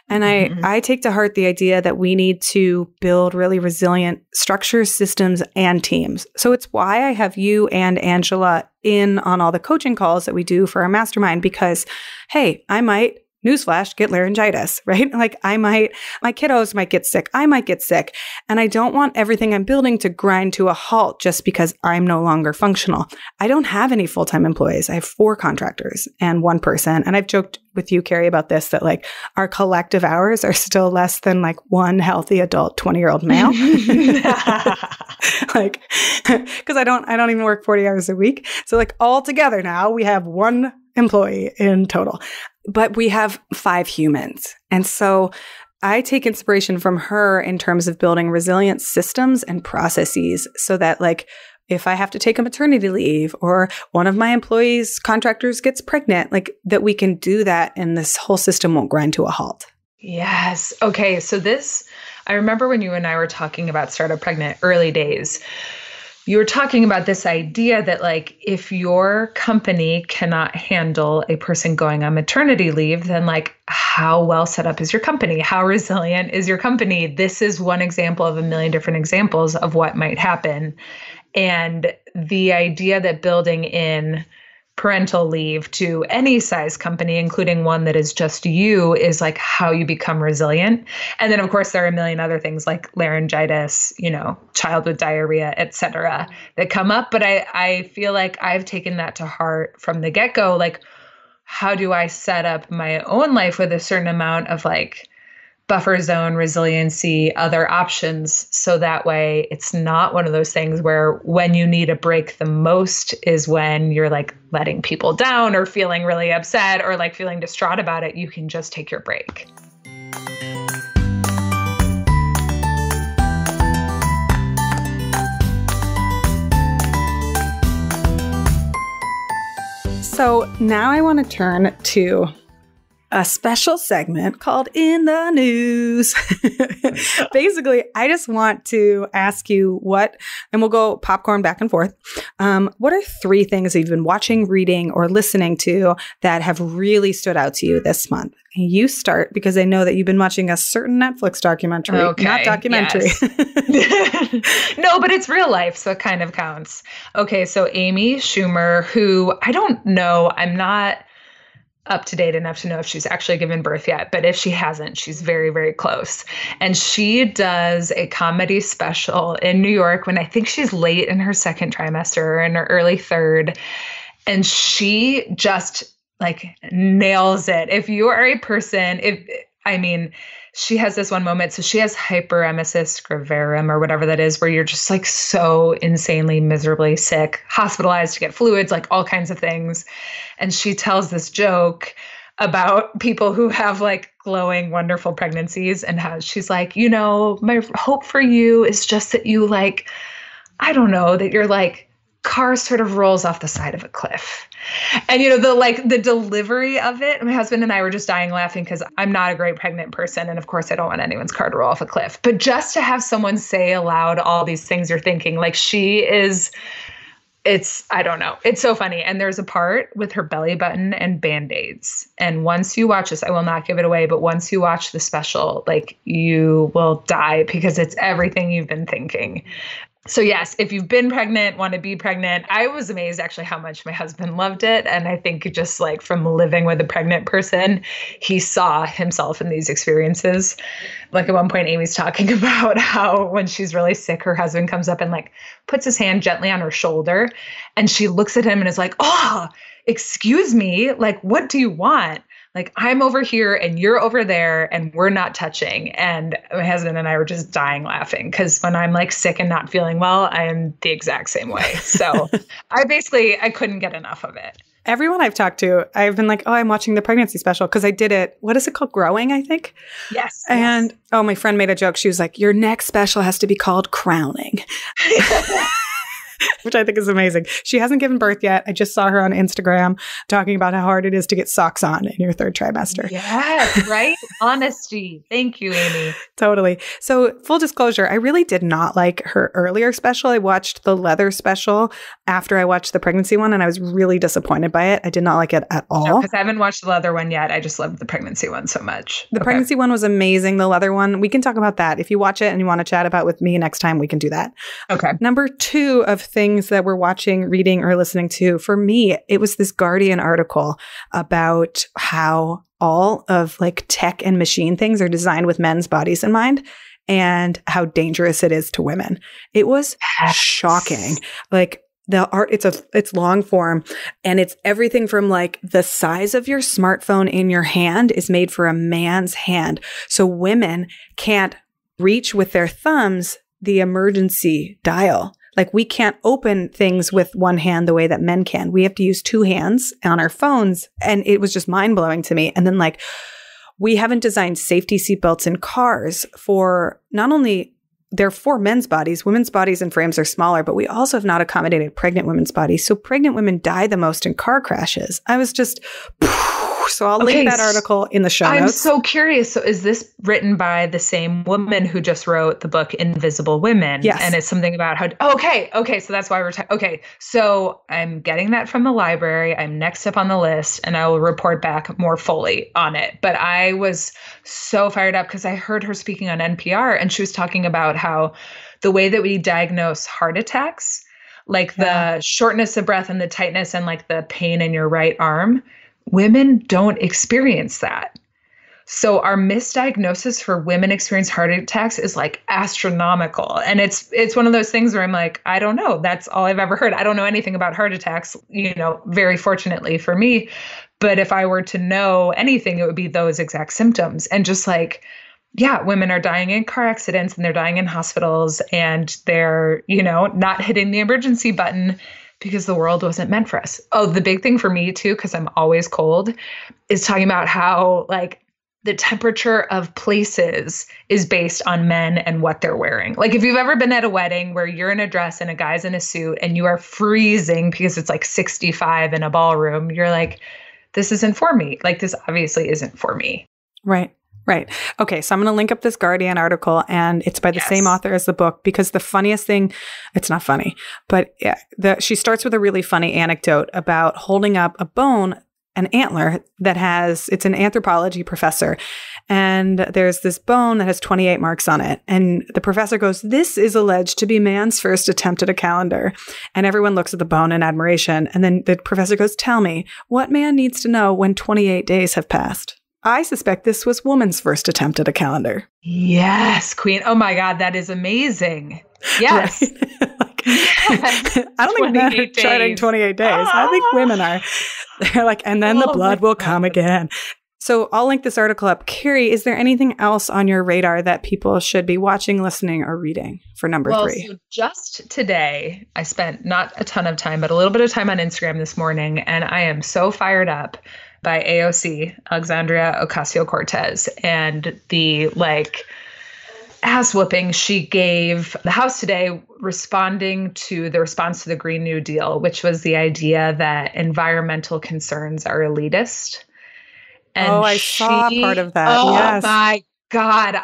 And I take to heart the idea that we need to build really resilient structures, systems, and teams. So it's why I have you and Angela in on all the coaching calls that we do for our mastermind, because, hey, I might, newsflash, get laryngitis, right? Like my kiddos might get sick. I might get sick. And I don't want everything I'm building to grind to a halt just because I'm no longer functional. I don't have any full-time employees. I have 4 contractors and 1 person. And I've joked with you, Cary, about this, that like our collective hours are still less than like 1 healthy adult 20-year-old male. Like, because I don't even work 40 hours a week. So like all together now we have 1 employee in total. But we have 5 humans. And so I take inspiration from her in terms of building resilient systems and processes so that like if I have to take a maternity leave or one of my employees, contractors gets pregnant, like that we can do that and this whole system won't grind to a halt. Yes. Okay. So I remember when you and I were talking about Startup Pregnant early days, you were talking about this idea that like, if your company cannot handle a person going on maternity leave, then like, how well set up is your company? How resilient is your company? This is one example of a million different examples of what might happen. And the idea that building in parental leave to any size company, including one that is just you, is like how you become resilient. And then of course there are a million other things like laryngitis, child with diarrhea, et cetera, that come up. But I feel like I've taken that to heart from the get-go. Like, how do I set up my own life with a certain amount of like buffer zone, resiliency, other options, so that way it's not one of those things where when you need a break the most is when you're like letting people down or feeling really upset or like feeling distraught about it. You can just take your break. So now I want to turn to a special segment called In the News. Basically, I just want to ask you and we'll go popcorn back and forth. What are 3 things that you've been watching, reading, or listening to that have really stood out to you this month? And you start, because I know that you've been watching a certain Netflix documentary, not documentary. Yes. No, but it's real life, so it kind of counts. Okay, so Amy Schumer, who I don't know, I'm not up to date enough to know if she's actually given birth yet, but if she hasn't, she's very, very close. And she does a comedy special in New York when I think she's late in her second trimester or in her early third. And she just like nails it. If you are a person, she has this one moment. So she has hyperemesis gravidarum or whatever that is, where you're just like so insanely miserably sick, hospitalized to get fluids, like all kinds of things. And she tells this joke about people who have like glowing, wonderful pregnancies, and how she's like, my hope for you is just that you like, I don't know, that you're like, car sort of rolls off the side of a cliff. And, the delivery of it, my husband and I were just dying laughing because I'm not a great pregnant person. And of course, I don't want anyone's car to roll off a cliff. But just to have someone say aloud all these things you're thinking, like I don't know. It's so funny. And there's a part with her belly button and Band-Aids. And once you watch this, I will not give it away, but once you watch the special, like you will die because it's everything you've been thinking. So yes, if you've been pregnant, want to be pregnant, I was amazed actually how much my husband loved it. And I think just like from living with a pregnant person, he saw himself in these experiences. Like at one point, Amy's talking about how when she's really sick, her husband comes up and like puts his hand gently on her shoulder. And she looks at him and is like, oh, excuse me, like, what do you want? Like, I'm over here and you're over there and we're not touching. And my husband and I were just dying laughing because when I'm like sick and not feeling well, I am the exact same way. So I couldn't get enough of it. Everyone I've talked to, I've been like, oh, I'm watching the pregnancy special because I did it. What is it called? Growing, I think. Yes. And my friend made a joke. She was like, your next special has to be called Crowning. Which I think is amazing. She hasn't given birth yet. I just saw her on Instagram talking about how hard it is to get socks on in your third trimester. Yes, right? Honesty. Thank you, Amy. Totally. So full disclosure, I really did not like her earlier special. I watched the leather special after I watched the pregnancy one, and I was really disappointed by it. I did not like it at all. No, because I haven't watched the leather one yet. I just loved the pregnancy one so much. The pregnancy one was amazing. The leather one, we can talk about that. If you watch it and you want to chat about with me next time, we can do that. Okay. Number 2 of things that we're watching, reading, or listening to, for me, it was this Guardian article about how all of like tech and machine things are designed with men's bodies in mind and how dangerous it is to women. It was shocking. Like the art, it's long form, and it's everything from like the size of your smartphone in your hand is made for a man's hand. So women can't reach with their thumbs the emergency dial. Like we can't open things with one hand the way that men can. We have to use 2 hands on our phones. And it was just mind blowing to me. And then like, we haven't designed safety seatbelts in cars for not only they're for men's bodies, women's bodies and frames are smaller, but we also have not accommodated pregnant women's bodies. So pregnant women die the most in car crashes. I was just So I'll link that article in the show notes. I'm so curious. So is this written by the same woman who just wrote the book Invisible Women? Yes. And it's something about how, okay. So that's why we're talking. Okay. So I'm getting that from the library. I'm next up on the list and I will report back more fully on it. But I was so fired up because I heard her speaking on NPR and she was talking about how the way that we diagnose heart attacks, like the shortness of breath and the tightness and like the pain in your right arm, women don't experience that. So our misdiagnosis for women experience heart attacks is like astronomical. And it's one of those things where I'm like, I don't know. That's all I've ever heard. I don't know anything about heart attacks, very fortunately for me. But if I were to know anything, it would be those exact symptoms. And just like, yeah, women are dying in car accidents and they're dying in hospitals and they're, not hitting the emergency button because the world wasn't meant for us. Oh, the big thing for me too, because I'm always cold, is talking about how like the temperature of places is based on men and what they're wearing. Like if you've ever been at a wedding where you're in a dress and a guy's in a suit and you are freezing because it's like 65 in a ballroom, you're like, this isn't for me. Like this obviously isn't for me. Right. Okay, so I'm going to link up this Guardian article, and it's by the same author as the book, because the funniest thing, it's not funny, but she starts with a really funny anecdote about holding up a bone, an antler it's an anthropology professor, and there's this bone that has 28 marks on it. And the professor goes, "This is alleged to be man's first attempt at a calendar." And everyone looks at the bone in admiration. And then the professor goes, "Tell me, what man needs to know when 28 days have passed? I suspect this was woman's first attempt at a calendar." Yes, Queen. Oh my God, that is amazing. Yes. Right? I don't think men are charting 28 days. I think women are. They're like, and then the blood will come again. So I'll link this article up. Cary, is there anything else on your radar that people should be watching, listening, or reading for number 3? So just today, I spent not a ton of time, but a little bit of time on Instagram this morning, and I am so fired up by AOC, Alexandria Ocasio-Cortez, and the ass whooping she gave the House today, responding to the response to the Green New Deal, which was the idea that environmental concerns are elitist. And I saw part of that. Oh yes. My God.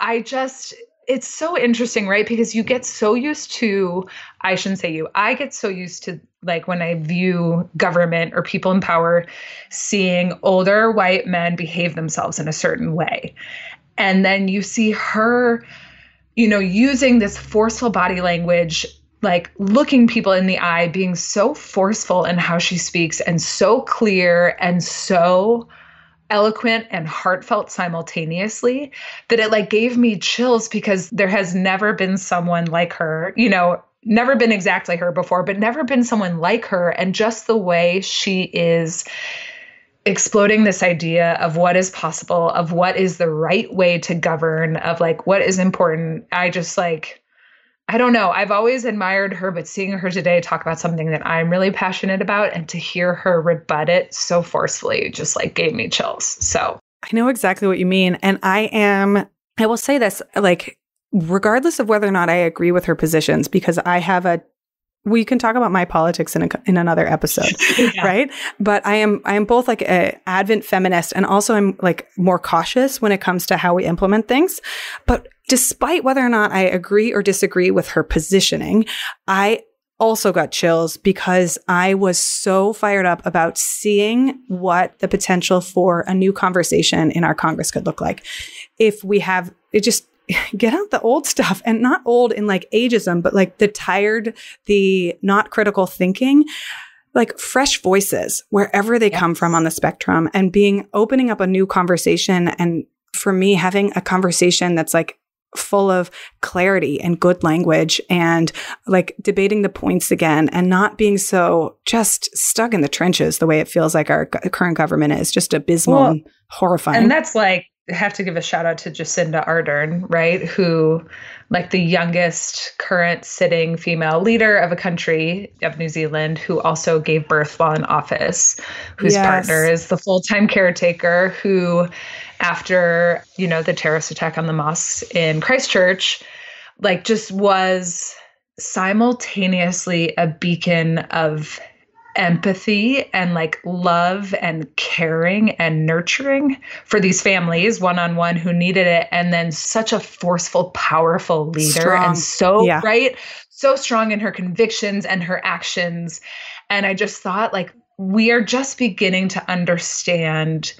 It's so interesting, right? Because you get so used to, I shouldn't say you, I get so used to when I view government or people in power, seeing older white men behave themselves in a certain way. And then you see her, using this forceful body language, looking people in the eye, being so forceful in how she speaks and so clear and so eloquent and heartfelt simultaneously, that it gave me chills, because there has never been someone like her, never been exactly her before, but never been someone like her. And just the way she is exploding this idea of what is possible, of what is the right way to govern, of what is important. I just I don't know. I've always admired her, but seeing her today talk about something that I'm really passionate about, and to hear her rebut it so forcefully just gave me chills. So I know exactly what you mean. And I will say this, regardless of whether or not I agree with her positions, because we can talk about my politics in another episode, right? But I am both a Advent feminist, and also I'm more cautious when it comes to how we implement things. But despite whether or not I agree or disagree with her positioning, I also got chills because I was so fired up about seeing what the potential for a new conversation in our Congress could look like. If we have it, just get out the old stuff, and not old in ageism, but the tired, the not critical thinking, fresh voices wherever they come from on the spectrum, and opening up a new conversation. And for me, having a conversation that's full of clarity and good language, and debating the points again, and not being so just stuck in the trenches the way it feels like our current government is, just abysmal and horrifying. And that's have to give a shout out to Jacinda Ardern, right? Who, the youngest current sitting female leader of a country, of New Zealand, who also gave birth while in office, whose partner is the full-time caretaker, who, after, the terrorist attack on the mosques in Christchurch, just was simultaneously a beacon of empathy and like love and caring and nurturing for these families one-on-one who needed it. And then such a forceful, powerful leader Strong. and so, Yeah. right? So strong in her convictions and her actions. And I just thought like, we are just beginning to understand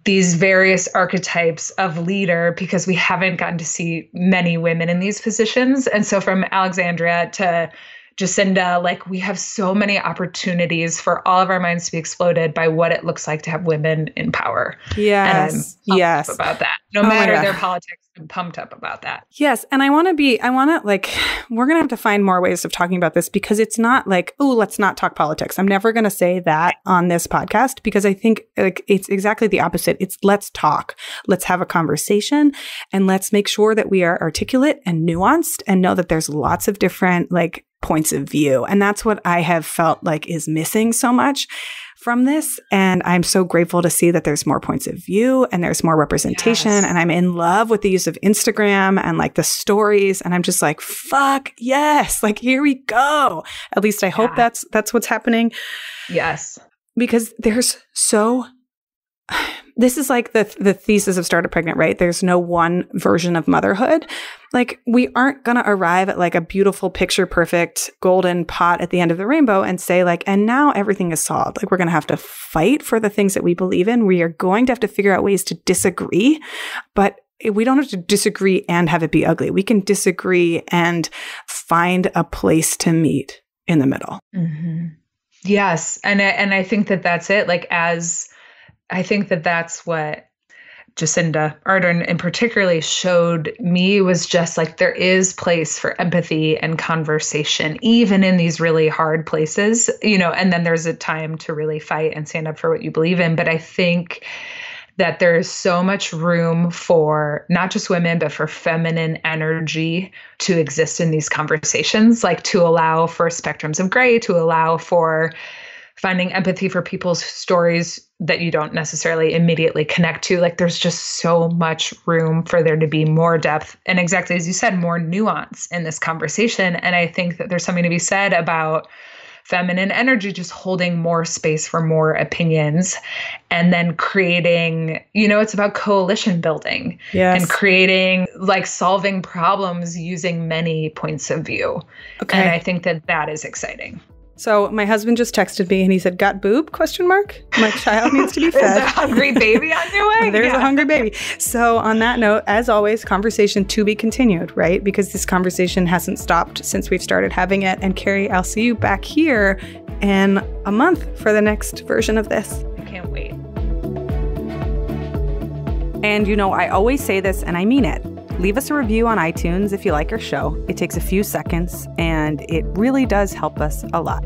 these various archetypes of leader because we haven't gotten to see many women in these positions. And so from Alexandria to Jacinda, like we have so many opportunities for all of our minds to be exploded by what it looks like to have women in power. Yes. And I'm yes. pumped up about that. No matter their politics, I'm pumped up about that. Yes. And we're going to have to find more ways of talking about this because it's not like, oh, let's not talk politics. I'm never going to say that on this podcast because I think like it's exactly the opposite. It's let's talk, let's have a conversation and let's make sure that we are articulate and nuanced and know that there's lots of different like points of view. And that's what I have felt like is missing so much from this. And I'm so grateful to see that there's more points of view and there's more representation. Yes. And I'm in love with the use of Instagram and like the stories. And I'm just like, fuck yes. Like, here we go. At least I hope that's what's happening. Yes. Because this is like the thesis of Startup Pregnant, right? There's no one version of motherhood. Like we aren't going to arrive at like a beautiful picture perfect golden pot at the end of the rainbow and say like, and now everything is solved. Like we're going to have to fight for the things that we believe in. We are going to have to figure out ways to disagree, but we don't have to disagree and have it be ugly. We can disagree and find a place to meet in the middle. Mm-hmm. Yes. And I think that that's it. Like I think that that's what Jacinda Ardern in particularly showed me was just like there is place for empathy and conversation, even in these really hard places, and then there's a time to really fight and stand up for what you believe in. But I think that there's so much room for not just women, but for feminine energy to exist in these conversations, like to allow for spectrums of gray, to allow for finding empathy for people's stories that you don't necessarily immediately connect to. Like there's just so much room for there to be more depth and exactly as you said, more nuance in this conversation. And I think that there's something to be said about feminine energy just holding more space for more opinions and then creating, it's about coalition building and creating like solving problems using many points of view. Okay. And I think that is exciting. So my husband just texted me and he said, got boob? ? My child needs to be fed. Is a hungry baby on your way? There's a hungry baby. So on that note, as always, conversation to be continued, right? Because this conversation hasn't stopped since we've started having it. And Cary, I'll see you back here in a month for the next version of this. I can't wait. And I always say this and I mean it. Leave us a review on iTunes if you like our show. It takes a few seconds and it really does help us a lot.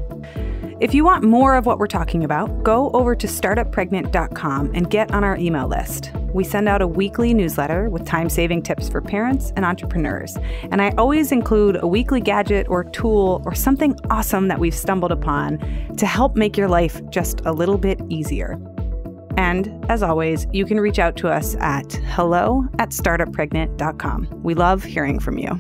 If you want more of what we're talking about, go over to startuppregnant.com and get on our email list. We send out a weekly newsletter with time-saving tips for parents and entrepreneurs. And I always include a weekly gadget or tool or something awesome that we've stumbled upon to help make your life just a little bit easier. And as always, you can reach out to us at hello@startuppregnant.com. We love hearing from you.